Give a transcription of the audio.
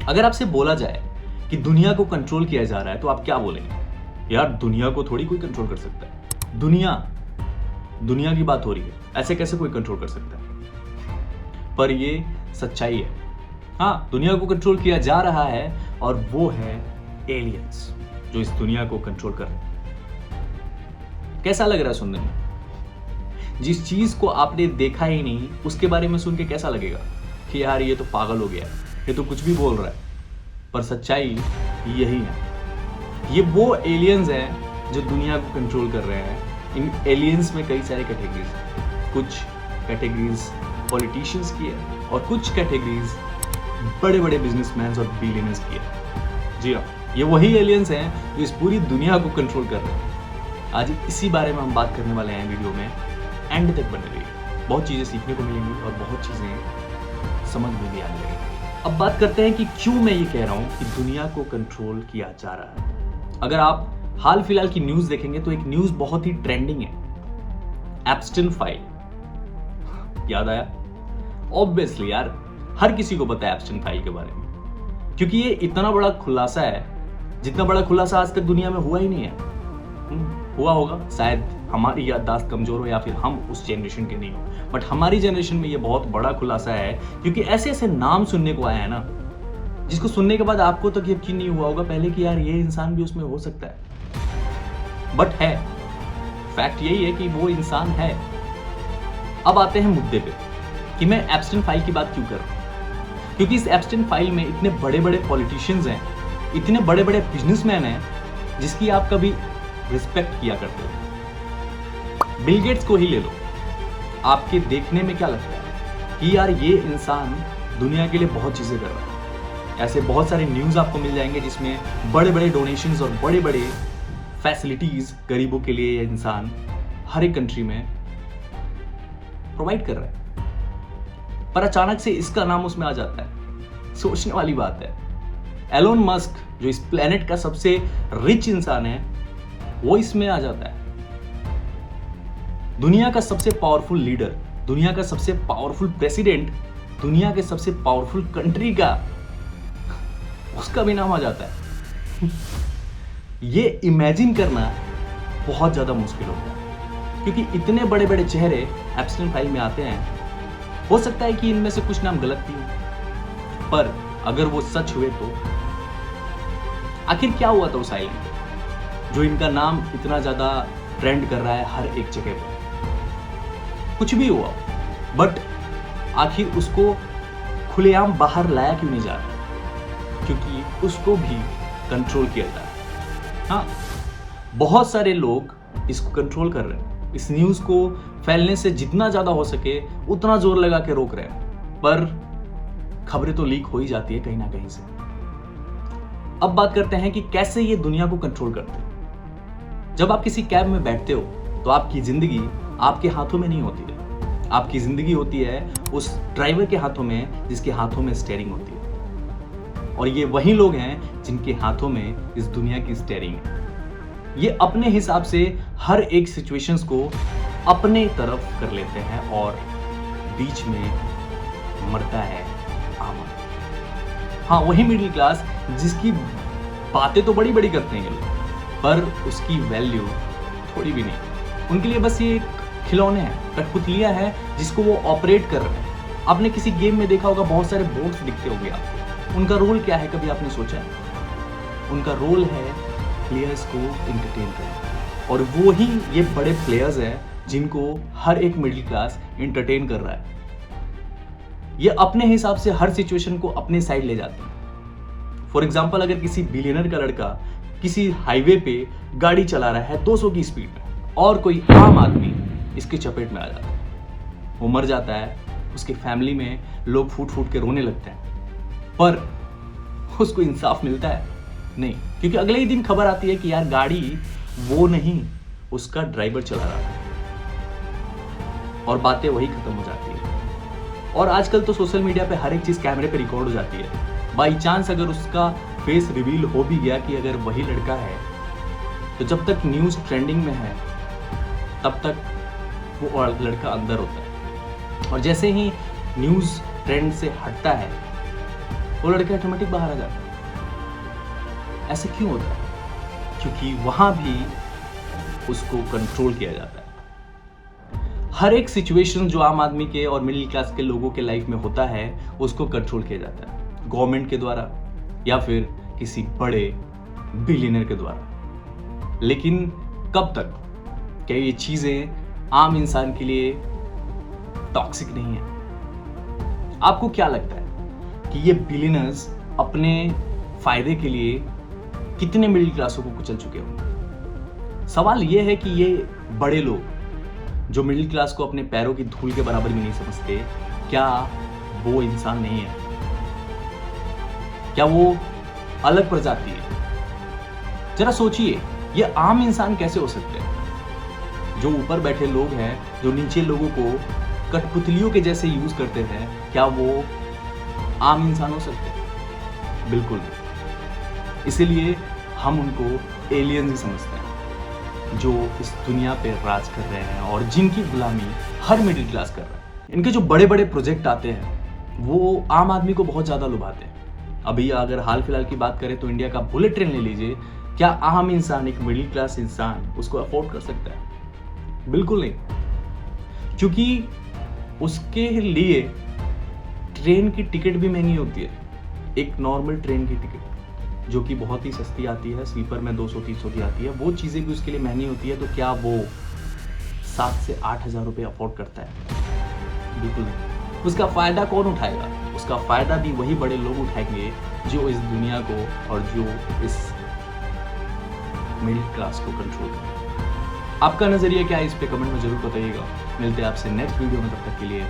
अगर आपसे बोला जाए कि दुनिया को कंट्रोल किया जा रहा है तो आप क्या बोलेंगे? यार दुनिया को थोड़ी कोई कंट्रोल कर सकता है। दुनिया की बात हो रही है, ऐसे कैसे कोई कंट्रोल कर सकता है? पर ये सच्चाई है। हाँ, दुनिया को कंट्रोल किया जा रहा है और वो है एलियंस जो इस दुनिया को कंट्रोल कर रहे हैं। कैसा लग रहा है सुनने में? जिस चीज को आपने देखा ही नहीं उसके बारे में सुन के कैसा लगेगा कि यार ये तो पागल हो गया है, ये तो कुछ भी बोल रहा है। पर सच्चाई यही है। ये वो एलियंस हैं जो दुनिया को कंट्रोल कर रहे हैं। इन एलियंस में कई सारे कैटेगरीज हैं। कुछ कैटेगरीज पॉलिटिशियंस की है और कुछ कैटेगरीज बड़े बड़े बिजनेसमैन और बिलियनर्स की है। जी हाँ, ये वही एलियंस हैं जो इस पूरी दुनिया को कंट्रोल कर रहे हैं। आज इसी बारे में हम बात करने वाले हैं वीडियो में। एंड तक बने रहिए, बहुत चीज़ें सीखने को मिलेंगी और बहुत चीज़ें समझ में भी आने लगेंगी। अब बात करते हैं कि क्यों मैं ये कह रहा हूँ कि दुनिया को कंट्रोल किया जा रहा है। अगर आप हाल फिलहाल की न्यूज़ देखेंगे तो एक न्यूज़ बहुत ही ट्रेंडिंग है, एप्स्टीन फाइल। याद आया? ऑब्वियसली यार, हर किसी को पता है एप्स्टीन फाइल के बारे में, क्योंकि ये इतना बड़ा खुलासा है जितना बड़ा खुलासा आज तक दुनिया में हुआ ही नहीं है। हुआ होगा, शायद हमारी याददाश्त कमजोर हो या फिर हम उस जनरेशन के नहीं हो, बट हमारी जनरेशन में ये बहुत बड़ा खुलासा है, क्योंकि ऐसे ऐसे नाम सुनने को आया है ना जिसको सुनने के बाद आपको तक यकीन नहीं हुआ होगा पहले कि यार ये इंसान भी उसमें हो सकता है, बट है। फैक्ट यही है कि वो इंसान है। अब आते हैं मुद्दे पे कि मैं एप्स्टीन फाइल की बात क्यों कर रहा हूं। क्योंकि इस एप्स्टीन फाइल में इतने बड़े बड़े पॉलिटिशियंस हैं, इतने बड़े बड़े बिजनेसमैन हैं जिसकी आप कभी रिस्पेक्ट किया करते हो। बिल गेट्स को ही ले लो, आपके देखने में क्या लगता है कि यार ये इंसान दुनिया के लिए बहुत चीजें कर रहा है। ऐसे बहुत सारे न्यूज आपको मिल जाएंगे जिसमें बड़े बड़े डोनेशंस और बड़े बड़े फैसिलिटीज गरीबों के लिए ये इंसान हर एक कंट्री में प्रोवाइड कर रहा है। पर अचानक से इसका नाम उसमें आ जाता है। सोचने वाली बात है। एलोन मस्क जो इस प्लेनेट का सबसे रिच इंसान है वो इसमें आ जाता है। दुनिया का सबसे पावरफुल लीडर, दुनिया का सबसे पावरफुल प्रेसिडेंट, दुनिया के सबसे पावरफुल कंट्री का, उसका भी नाम आ जाता है। ये इमेजिन करना बहुत ज्यादा मुश्किल होता है, क्योंकि इतने बड़े बड़े चेहरे एप्स्टीन फाइल में आते हैं। हो सकता है कि इनमें से कुछ नाम गलत भी हो, पर अगर वो सच हुए तो आखिर क्या हुआ था उस आइलैंड जो इनका नाम इतना ज्यादा ट्रेंड कर रहा है हर एक जगह पर? कुछ भी हुआ, बट आखिर उसको खुलेआम बाहर लाया क्यों नहीं जा रहा? क्योंकि उसको भी कंट्रोल किया जा रहा है। हाँ, बहुत सारे लोग इसको कंट्रोल कर रहे हैं, इस न्यूज को फैलने से जितना ज्यादा हो सके उतना जोर लगा के रोक रहे हैं, पर खबरें तो लीक हो ही जाती है कहीं ना कहीं से। अब बात करते हैं कि कैसे ये दुनिया को कंट्रोल करते हैं। जब आप किसी कैब में बैठते हो तो आपकी जिंदगी आपके हाथों में नहीं होती है। आपकी जिंदगी होती है उस ड्राइवर के हाथों में जिसके हाथों में स्टीयरिंग होती है, और ये वही लोग हैं जिनके हाथों में इस दुनिया की स्टीयरिंग है। ये अपने हिसाब से हर एक सिचुएशंस को अपने तरफ कर लेते हैं और बीच में मरता है आमन। हाँ, वही मिडिल क्लास जिसकी बातें तो बड़ी बड़ी करते हैं ये लोग, पर उसकी वैल्यू थोड़ी भी नहीं। उनके लिए बस ये खिलौने हैं, कठपुतलियां हैं जिसको वो ऑपरेट कर रहे हैं। आपने किसी गेम में देखा होगा, बहुत सारे बोर्ड्स दिखते होंगे आपको। उनका रोल क्या है, कभी आपने सोचा है? उनका रोल है प्लेयर्स को एंटरटेन करना, और वो ही ये बड़े प्लेयर्स हैं जिनको हर एक मिडिल क्लास एंटरटेन कर रहा है। ये अपने हिसाब से हर सिचुएशन को अपने साइड ले जाते हैं। फॉर एग्जाम्पल, अगर किसी बिलियनर का लड़का किसी हाईवे पे गाड़ी चला रहा है 200 की स्पीड में और कोई आम आदमी इसकी चपेट में आ जाता है, वो मर जाता है, उसकी फैमिली में लोग फूट फूट के रोने लगते हैं, पर उसको इंसाफ मिलता है? नहीं, क्योंकि अगले ही दिन खबर आती है कि यार गाड़ी वो नहीं, उसका ड्राइवर चला रहा था, और बातें वही खत्म हो जाती है। और आजकल तो सोशल मीडिया पे हर एक चीज कैमरे पे रिकॉर्ड हो जाती है। बाई चांस अगर उसका फेस रिवील हो भी गया कि अगर वही लड़का है, तो जब तक न्यूज ट्रेंडिंग में है तब तक वो लड़का अंदर होता है, और जैसे ही न्यूज ट्रेंड से हटता है वो लड़का ऑटोमेटिक बाहर आ जाता है। ऐसे क्यों होता है? क्योंकि वहां भी उसको कंट्रोल किया जाता है। हर एक सिचुएशन जो आम आदमी के और मिडिल क्लास के लोगों के लाइफ में होता है उसको कंट्रोल किया जाता है गवर्नमेंट के द्वारा या फिर किसी बड़े बिलियनर के द्वारा। लेकिन कब तक? क्या ये चीजें आम इंसान के लिए टॉक्सिक नहीं है? आपको क्या लगता है कि ये बिलियनर्स अपने फायदे के लिए कितने मिडिल क्लासों को कुचल चुके होंगे? सवाल ये है कि ये बड़े लोग जो मिडिल क्लास को अपने पैरों की धूल के बराबर भी नहीं समझते, क्या वो इंसान नहीं है? क्या वो अलग प्रजाति है? जरा सोचिए, ये आम इंसान कैसे हो सकते हैं? जो ऊपर बैठे लोग हैं, जो नीचे लोगों को कठपुतलियों के जैसे यूज करते हैं, क्या वो आम इंसान हो सकते हैं? बिल्कुल नहीं। इसीलिए हम उनको एलियंस ही समझते हैं, जो इस दुनिया पे राज कर रहे हैं और जिनकी गुलामी हर मिडिल क्लास कर रहा है। इनके जो बड़े बड़े प्रोजेक्ट आते हैं वो आम आदमी को बहुत ज्यादा लुभाते हैं। अभी अगर हाल फिलहाल की बात करें तो इंडिया का बुलेट ट्रेन ले लीजिए, क्या आम इंसान, एक मिडिल क्लास इंसान उसको अफोर्ड कर सकता है? बिल्कुल नहीं, क्योंकि उसके लिए ट्रेन की टिकट भी महंगी होती है। एक नॉर्मल ट्रेन की टिकट जो कि बहुत ही सस्ती आती है, स्लीपर में 200-300 की आती है, वो चीज़ें भी उसके लिए महंगी होती है। तो क्या वो 7 से 8 हज़ार रुपये अफोर्ड करता है? बिल्कुल नहीं। उसका फ़ायदा कौन उठाएगा? उसका फ़ायदा भी वही बड़े लोग उठाएंगे जो इस दुनिया को और जो इस मिडिल क्लास को कंट्रोल करें। आपका नज़रिया क्या है इस पे कमेंट में ज़रूर बताइएगा। मिलते हैं आपसे नेक्स्ट वीडियो में, तब तक के लिए